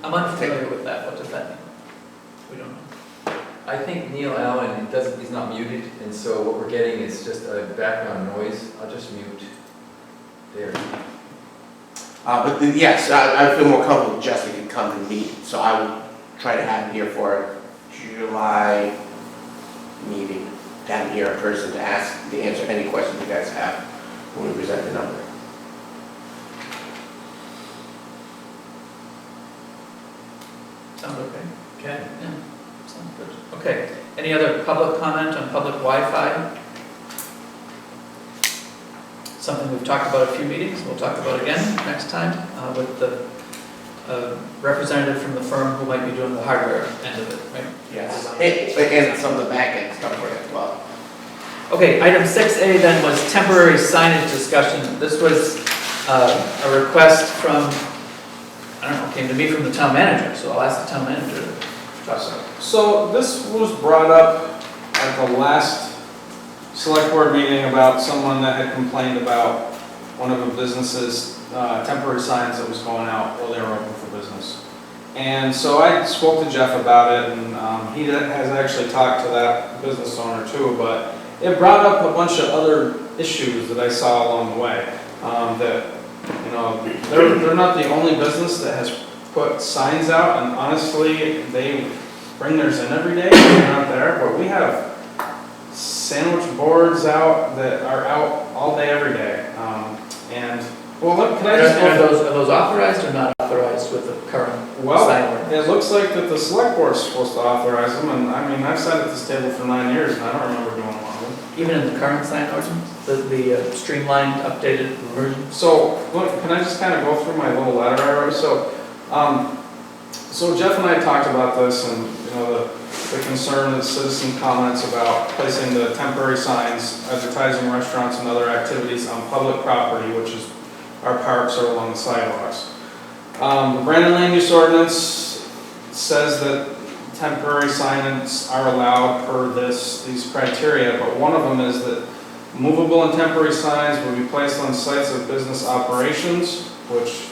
I'm unfamiliar with that. What does that mean? We don't know. I think Neil Allen he's not muted, and so what we're getting is just a background noise. I'll just mute there. but then, yes, I feel more comfortable if Justin can come and meet, so I will try to have him here for a July meeting down here in person to answer any questions you guys have when we present the number. Sound okay? Okay. Yeah, sounds good. Okay, any other public comment on public Wi-Fi? Something we've talked about a few meetings, we'll talk about again next time with the representative from the firm who might be doing the hardware end of it, right? Yes, and some of the back end stuff for it as well. Okay, item 6A then was temporary signage discussion. This was a request from, I don't know, came to me from the town manager, so I'll ask the town manager to talk about it. So this was brought up at the last select board meeting about someone that had complained about one of the businesses, temporary signs that was going out while they were open for business. And so I spoke to Jeff about it, and he has actually talked to that business owner too, but it brought up a bunch of other issues that I saw along the way. That, you know, they're not the only business that has put signs out, and honestly, they bring theirs in every day, they're not there, but we have sandwich boards out that are out all day, every day. And, well, look, can I just go Are those authorized or not authorized with the current Well, sign ordinance? it looks like that the select board's supposed to authorize them, and I mean, I've sat at this table for 9 years, and I don't remember doing one of them. Even in the current sign ordinance, the streamlined, updated version? So, look, can I just kind of go through my little letter I wrote? So Jeff and I talked about this, and, you know, the concern that citizen comments about placing the temporary signs, advertising restaurants and other activities on public property, which is our parks or along the sidewalks. The Brandon Land Use Ordinance says that temporary signage are allowed per these criteria, but one of them is that movable and temporary signs will be placed on sites of business operations, which,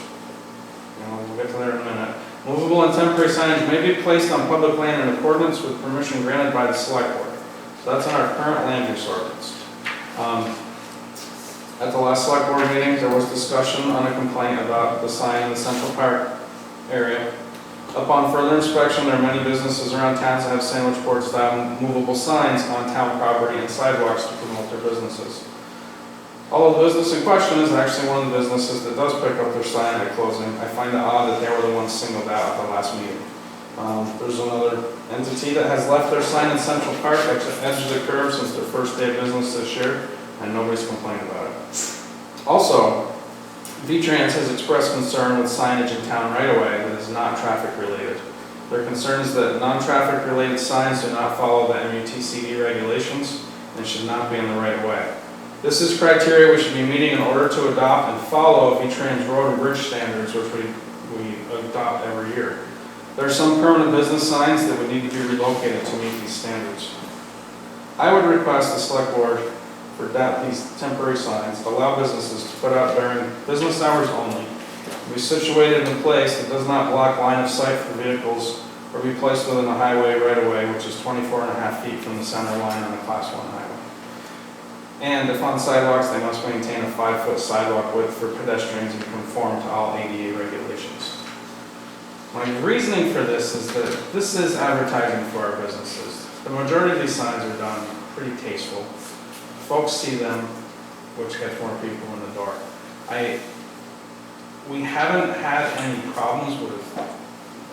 you know, we'll get to there in a minute. Movable and temporary signage may be placed on public land in accordance with permission granted by the select board. So that's in our current land use ordinance. At the last select board meeting, there was discussion on a complaint about the sign in the Central Park area. Upon further inspection, there are many businesses around town that have sandwich board style movable signs on town property and sidewalks to promote their businesses. Although the business in question is actually one of the businesses that does pick up their sign at closing, I find it odd that they were the ones singled out at the last meeting. There's another entity that has left their sign in Central Park at the edge of the curb since their first day of business this year, and nobody's complained about it. Also, V-Trans has expressed concern with signage in town right-of-way that is not traffic-related. Their concern is that non-traffic related signs do not follow the MUTCD regulations and should not be in the right-of-way. This is criteria we should be meeting in order to adopt and follow V-Trans road and bridge standards, which we adopt every year. There are some permanent business signs that would need to be relocated to meet these standards. I would request the select board for these temporary signs to allow businesses to put out during business hours only, be situated in a place that does not block line of sight for vehicles, or be placed within the highway right-of-way, which is 24.5 feet from the center line on the Class 1 highway. And if on sidewalks, they must maintain a 5-foot sidewalk width for pedestrians and conform to all ADA regulations. My reasoning for this is that this is advertising for our businesses. The majority of these signs are done pretty tasteful. Folks see them, which gets more people in the door. We haven't had any problems with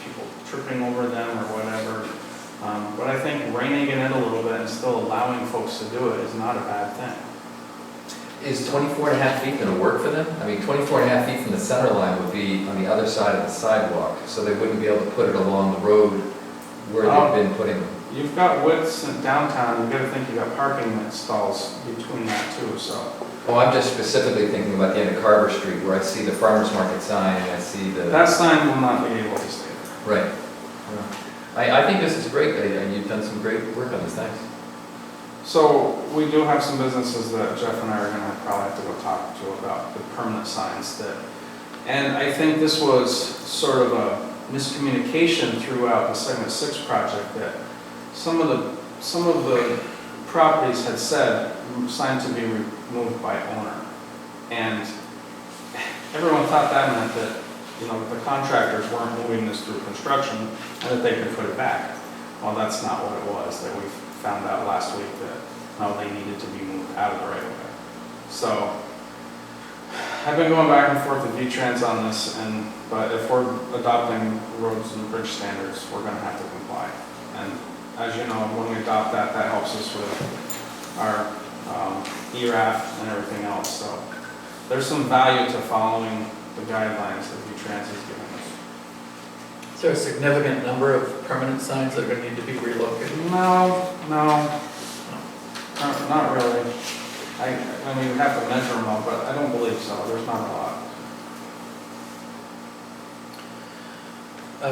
people tripping over them or whatever, but I think reining it in a little bit and still allowing folks to do it is not a bad thing. Is 24.5 feet going to work for them? I mean, 24.5 feet from the center line would be on the other side of the sidewalk, so they wouldn't be able to put it along the road where they've been putting them. You've got widths in downtown, you've got to think you've got parking stalls between that too, so. Oh, I'm just specifically thinking about the end of Carver Street, where I see the farmer's market sign, and I see the... That sign will not be able to stay there. Right. I think this is great, and you've done some great work on this, thanks. So we do have some businesses that Jeff and I are going to probably have to go talk to about the permanent signs that, and I think this was sort of a miscommunication throughout the Segment 6 project that some of the properties had said signs to be removed by owner, and everyone thought that meant that, you know, the contractors weren't moving this through construction and that they could put it back. Well, that's not what it was. That we found out last week that no, they needed to be moved out of the right of way. So I've been going back and forth with V-Trans on this, but if we're adopting roads and bridge standards, we're going to have to comply. And as you know, when we adopt that, that helps us with our ERAF and everything else. So there's some value to following the guidelines that V-Trans is giving us. Is there a significant number of permanent signs that are going to need to be relocated? No. not really. I mean, you have to measure them up, but I don't believe so. There's not a lot.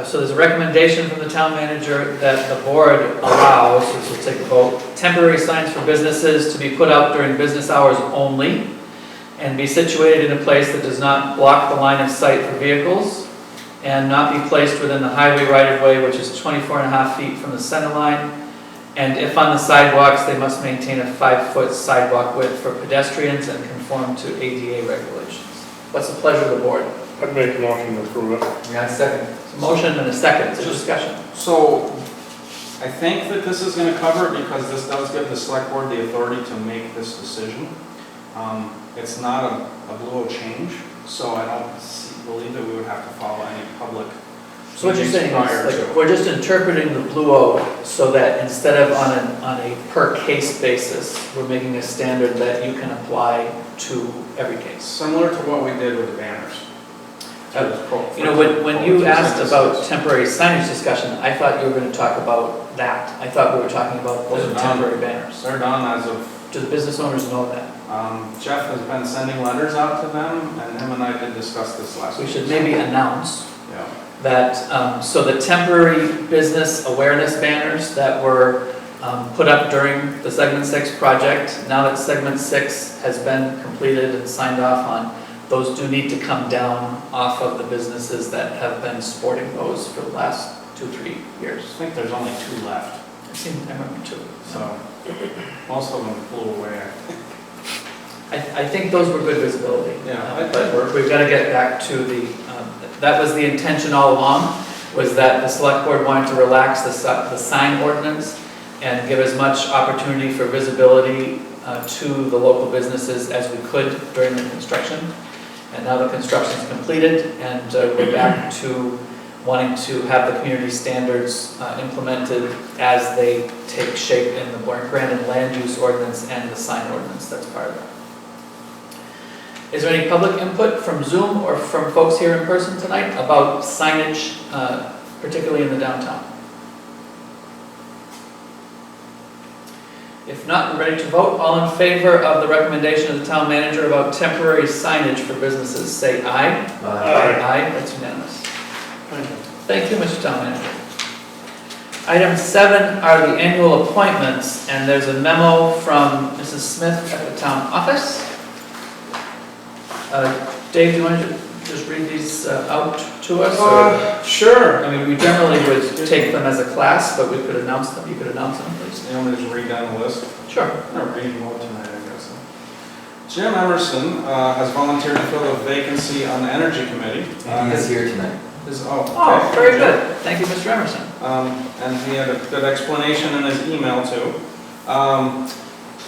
So there's a recommendation from the town manager that the board allows, which will take a vote, temporary signs for businesses to be put up during business hours only and be situated in a place that does not block the line of sight for vehicles and not be placed within the highway right-of-way, which is 24.5 feet from the center line. And if on the sidewalks, they must maintain a 5-foot sidewalk width for pedestrians and conform to ADA regulations. What's the pleasure of the board? I'd make a motion to approve it. Yeah, second. It's a motion and a second, it's a discussion. So I think that this is going to cover it because this does give the select board the authority to make this decision. It's not a blue change, so I don't believe that we would have to follow any public. So what you're saying prior is, to. like, we're just interpreting the blue O so that instead of on a per case basis, we're making a standard that you can apply to every case. Similar to what we did with the banners. You know, when you asked about temporary signage discussion, I thought you were going to talk about that. I thought we were talking about Those the are done. temporary banners. They're done as of, Do the business owners know that? Jeff has been sending letters out to them, and him and I did discuss this last We week. should maybe announce Yeah. that, so the temporary business awareness banners that were put up during the Segment 6 project, now that Segment 6 has been completed and signed off on, those do need to come down off of the businesses that have been sporting those for the last 2-3 years. I think there's only 2 left, I remember 2. so most of them flew away. I think those were good visibility. Yeah, But we've got to get back to the, that was the intention all along, was that the select board wanted to relax the sign ordinance and give as much opportunity for visibility to the local businesses as we could during the construction. And now the construction's completed, and we're back to wanting to have the community standards implemented as they take shape in the Brandon land use ordinance and the sign ordinance that's part of it. Is there any public input from Zoom or from folks here in person tonight about signage, particularly in the downtown? If not, we're ready to vote. All in favor of the recommendation of the town manager about temporary signage for businesses, say aye. Aye, that's unanimous. Thank you, Mr. Town Manager. Item 7 are the annual appointments, and there's a memo from Mrs. Smith at the town office. Dave, do you want to just read these out to us? Sure. I mean, we generally would take them as a class, but we could announce them. You could announce them, please. You want me to just read down the list? Sure. I'm not reading more tonight, I guess. Jim Emerson has volunteered to fill a vacancy on the Energy Committee. He is here tonight. Oh, very good. Thank you, Mr. Emerson. And he had a good explanation in his email too. Town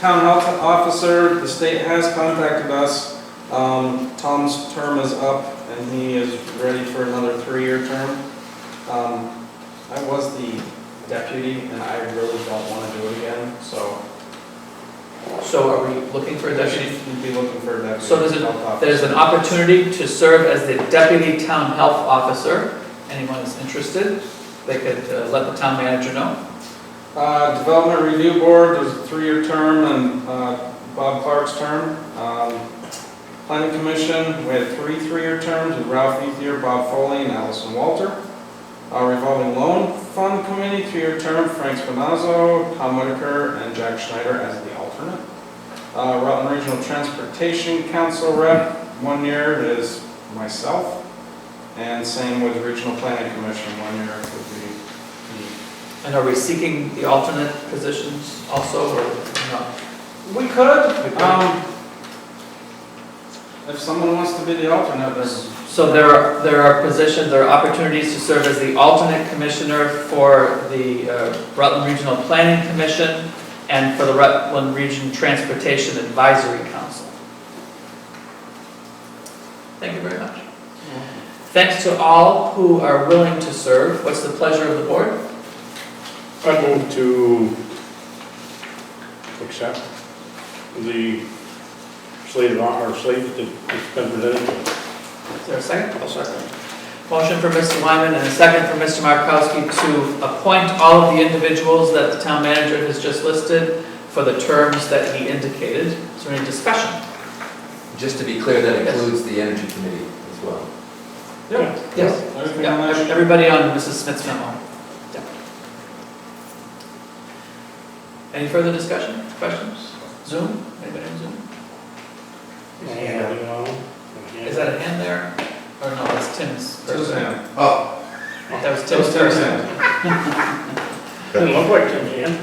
Health Officer, the state has contacted us. Tom's term is up and he is ready for another 3-year term. I was the deputy and I really don't want to do it again, so. So are we looking for a deputy? You'd be looking for a deputy. So there's an opportunity to serve as the deputy town health officer. Anyone is interested, they could let the town manager know. Development Review Board, there's a 3-year term and Bob Clark's term. Planning Commission, we had 3 3-year terms with Ralph Ethier, Bob Foley, and Allison Walter. Revolving Loan Fund Committee, 3-year term, Frank Spinazzo, Tom Whitaker, and Jack Schneider as the alternate. Rutland Regional Transportation Council rep, 1 year is myself. And same with Regional Planning Commission, 1 year would be me. And are we seeking the alternate positions also, or no? We could. If someone wants to be the alternate, there's... So there are positions, there are opportunities to serve as the alternate commissioner for the Rutland Regional Planning Commission and for the Rutland Region Transportation Advisory Council. Thank you very much. Thanks to all who are willing to serve. What's the pleasure of the board? I move to accept the slate that's been presented. Is there a second? I'll second. Motion for Mr. Wyman and a second for Mr. Markowski to appoint all of the individuals that the town manager has just listed for the terms that he indicated. Is there any discussion? Just to be clear, that Yes. includes the Energy Committee as well. Yep. Yes. Everything Yeah, on that sheet? everybody on Mrs. Smith's memo. Yeah. Any further discussion, questions? Zoom? Anybody on Zoom? Is that a hand there? Or no, it's Tim's. Tim's hand. Oh, That was That Tim's was Tim's person. hand. Doesn't look like Tim's hand.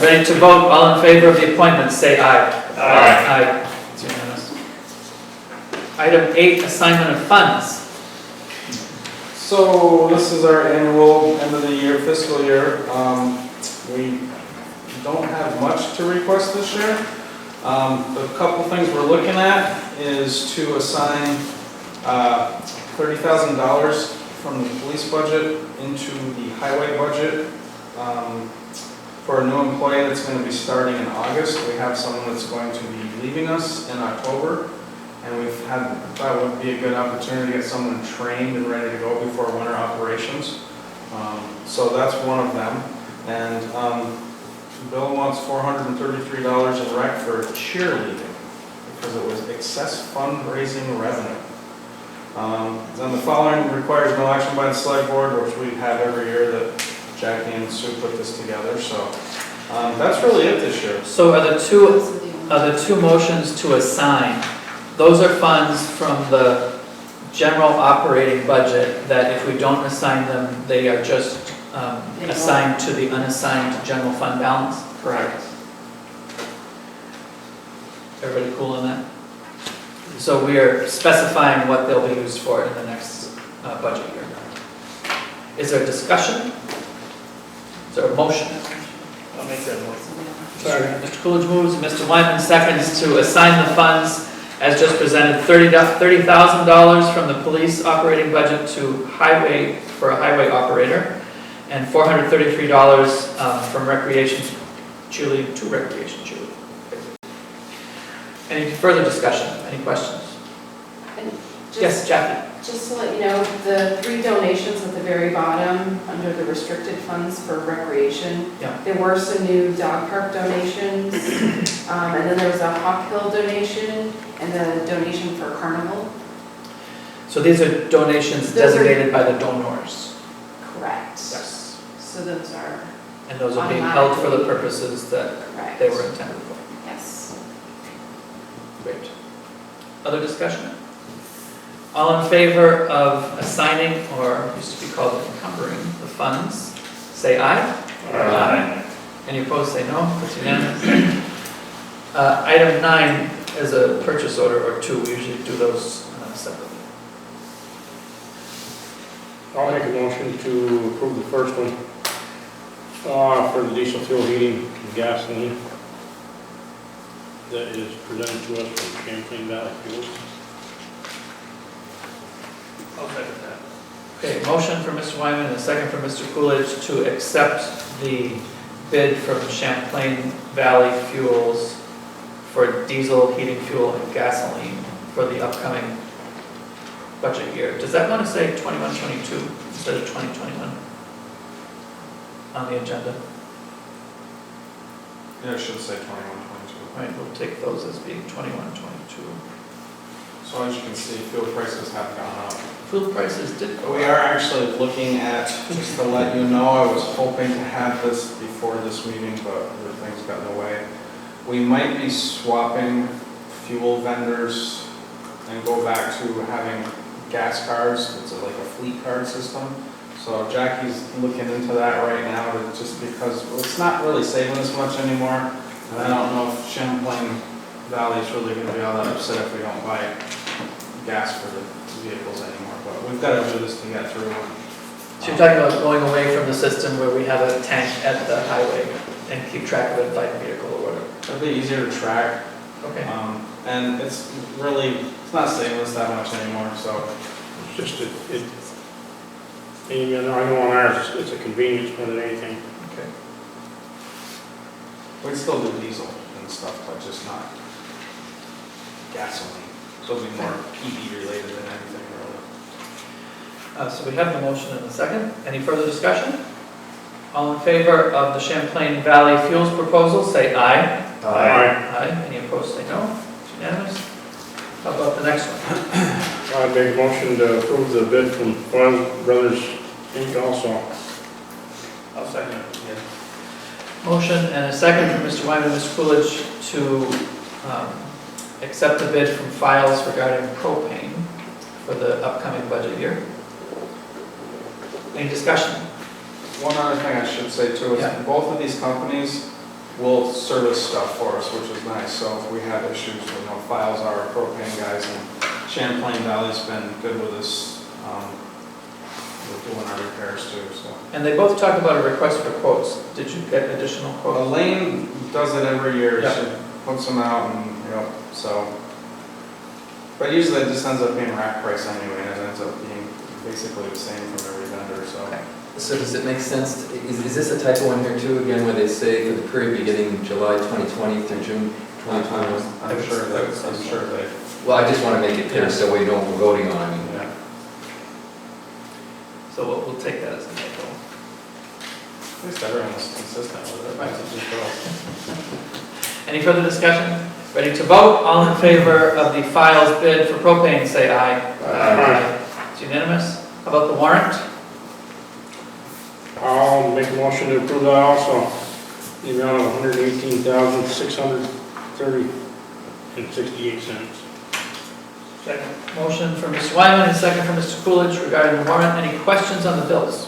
Ready to vote, all in favor of the appointment, say aye. Aye. Aye. It's unanimous. Item 8, assignment of funds. So this is our annual end of the year fiscal year. We don't have much to request this year. The couple things we're looking at is to assign $30,000 from the police budget into the highway budget for a new employee that's going to be starting in August. We have someone that's going to be leaving us in October, and that would be a good opportunity to get someone trained and ready to go before winter operations. So that's one of them. And Bill wants $433 in rec for cheerleading because it was excess fundraising revenue. Then the following requires no action by the select board, which we have every year that Jackie and Sue put this together. So that's really it this year. So are the two motions to assign, those are funds from the general operating budget that if we don't assign them, they are just assigned to the unassigned general fund balance? Correct. Everybody cool on that? So we are specifying what they'll be used for in the next budget year. Is there discussion? Is there a motion? I'll make that motion. Mr. Coolidge moves, Mr. Wyman seconds to assign the funds as just presented, $30,000 from the police operating budget to highway, for a highway operator, and $433 from recreation cheerleading to recreation cheerleading. Any further discussion? Any questions? And Yes, Jackie? Just to let you know, the 3 donations at the very bottom, under the restricted funds for recreation, Yeah. there were some new dog park donations, and then there was a Hawk Hill donation, and a donation for Carnival. So these are donations Those are- designated by the donors? Correct. Yes. So those are And those are being held for the purposes that correct. they were intended for? Yes. Great. Other discussion? All in favor of assigning, or used to be called encumbering, the funds, say aye. Aye. Any opposed, say no. That's unanimous. Item 9 is a purchase order or 2. We usually do those separately. I'll make a motion to approve the first one, for the diesel fuel heating and gasoline that is presented to us from Champlain Valley Fuels. I'll second that. Okay, motion for Mr. Wyman and a second for Mr. Coolidge to accept the bid from Champlain Valley Fuels for diesel, heating fuel, and gasoline for the upcoming budget year. Does that want to say 21-22 instead of 2021 on the agenda? Yeah, it should say 21-22. All right, we'll take those as being 21-22. So as you can see, fuel prices have gone up. Fuel prices did go We up. are actually looking at, just to let you know, I was hoping to have this before this meeting, but other things got in the way. We might be swapping fuel vendors and go back to having gas cards. It's like a fleet card system. So Jackie's looking into that right now, just because it's not really saving us much anymore. And I don't know if Champlain Valley is really going to be all that upset if we don't buy gas for the vehicles anymore. But we've got to do this to get through. So you're talking about going away from the system where we have a tank at the highway and keep track of it by vehicle or whatever? It'll be easier to track. Okay. And it's not saving us that much anymore, so. It's just, I know on ours, it's a convenience more than anything. Okay. We'd still do diesel and stuff, but just not gasoline. So it'll be more EV related than anything really. So we have the motion and the second. Any further discussion? All in favor of the Champlain Valley Fuels proposal, say aye. Aye. Any opposed, say no. It's unanimous. How about the next one? I make a motion to approve the bid from Conant Brothers Inc. also. I'll second it. Motion and a second from Mr. Wyman and Mr. Coolidge to accept the bid from Files regarding propane for the upcoming budget year. Any discussion? One other thing I should say too is Yeah. both of these companies will service stuff for us, which is nice. So if we have issues with, Files are our propane guys, and Champlain Valley's been good with us. We're doing our repairs too, so. And they both talked about a request for quotes. Did you get additional quotes? Elaine does it every year. Yeah. She puts them out and, so. But usually it just ends up being rack price anyway, and it ends up being basically the same from every vendor, so. Okay. So does it make sense, is this a typo in here too, again, where they say for the period beginning July 2020 through June 2021? I'm sure they, Well, I just want to make it clear so we know what we're voting on, I mean. yeah. So we'll take that as a typo. At least everyone's consistent with it. Right. It's just us. Any further discussion? Ready to vote? All in favor of the Files bid for propane, say aye. Aye. It's unanimous. How about the warrant? I'll make a motion to approve that also. The amount of $118,630.68. Second. Motion from Mr. Wyman and second from Mr. Coolidge regarding the warrant. Any questions on the bills?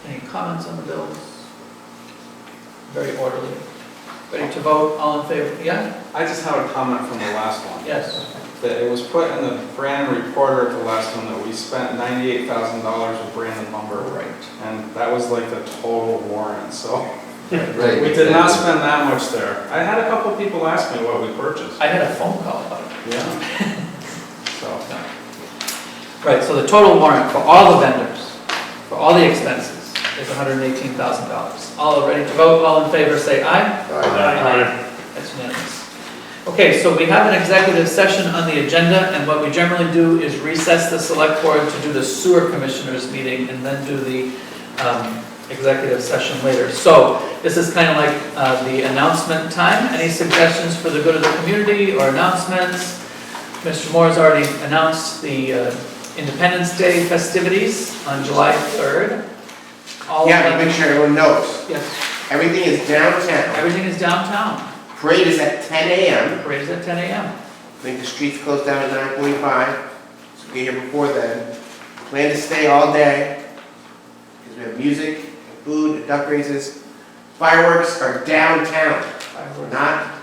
Any comments on the bills? Very orderly. Ready to vote? All in favor? Yeah? I just have a comment from the last one. Yes. That it was put in the Brandon reporter at the last one that we spent $98,000 with Brandon lumber. Right. And that was like the total warrant, so. Right. We did not spend that much there. I had a couple people ask me what we purchased. I had a phone call about it. Yeah. So, Right, so the total warrant for all the vendors, for all the expenses, is $118,000. All ready to vote? All in favor, say aye. Aye. That's unanimous. Okay, so we have an executive session on the agenda, and what we generally do is recess the select board to do the sewer commissioners meeting and then do the executive session later. So this is kind of like the announcement time. Any suggestions for the good of the community or announcements? Mr. Moore has already announced the Independence Day festivities on July 3rd. Yeah, make sure everyone knows. Yes, Everything is downtown. everything is downtown. Parade is at 10 a.m. Parade is at 10 a.m. I think the streets close down at 9:45, so get here before then. Plan to stay all day, because we have music, and food, and duck races. Fireworks are downtown, not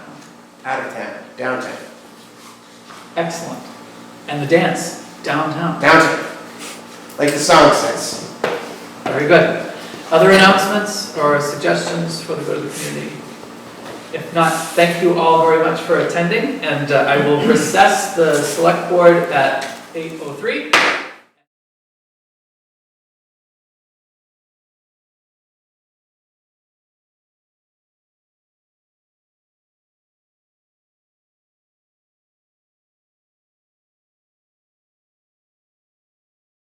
out of town, downtown. Excellent. And the dance, downtown. Downtown, like the song says. Very good. Other announcements or suggestions for the good of the community? If not, thank you all very much for attending, and I will recess the select board at 8:03.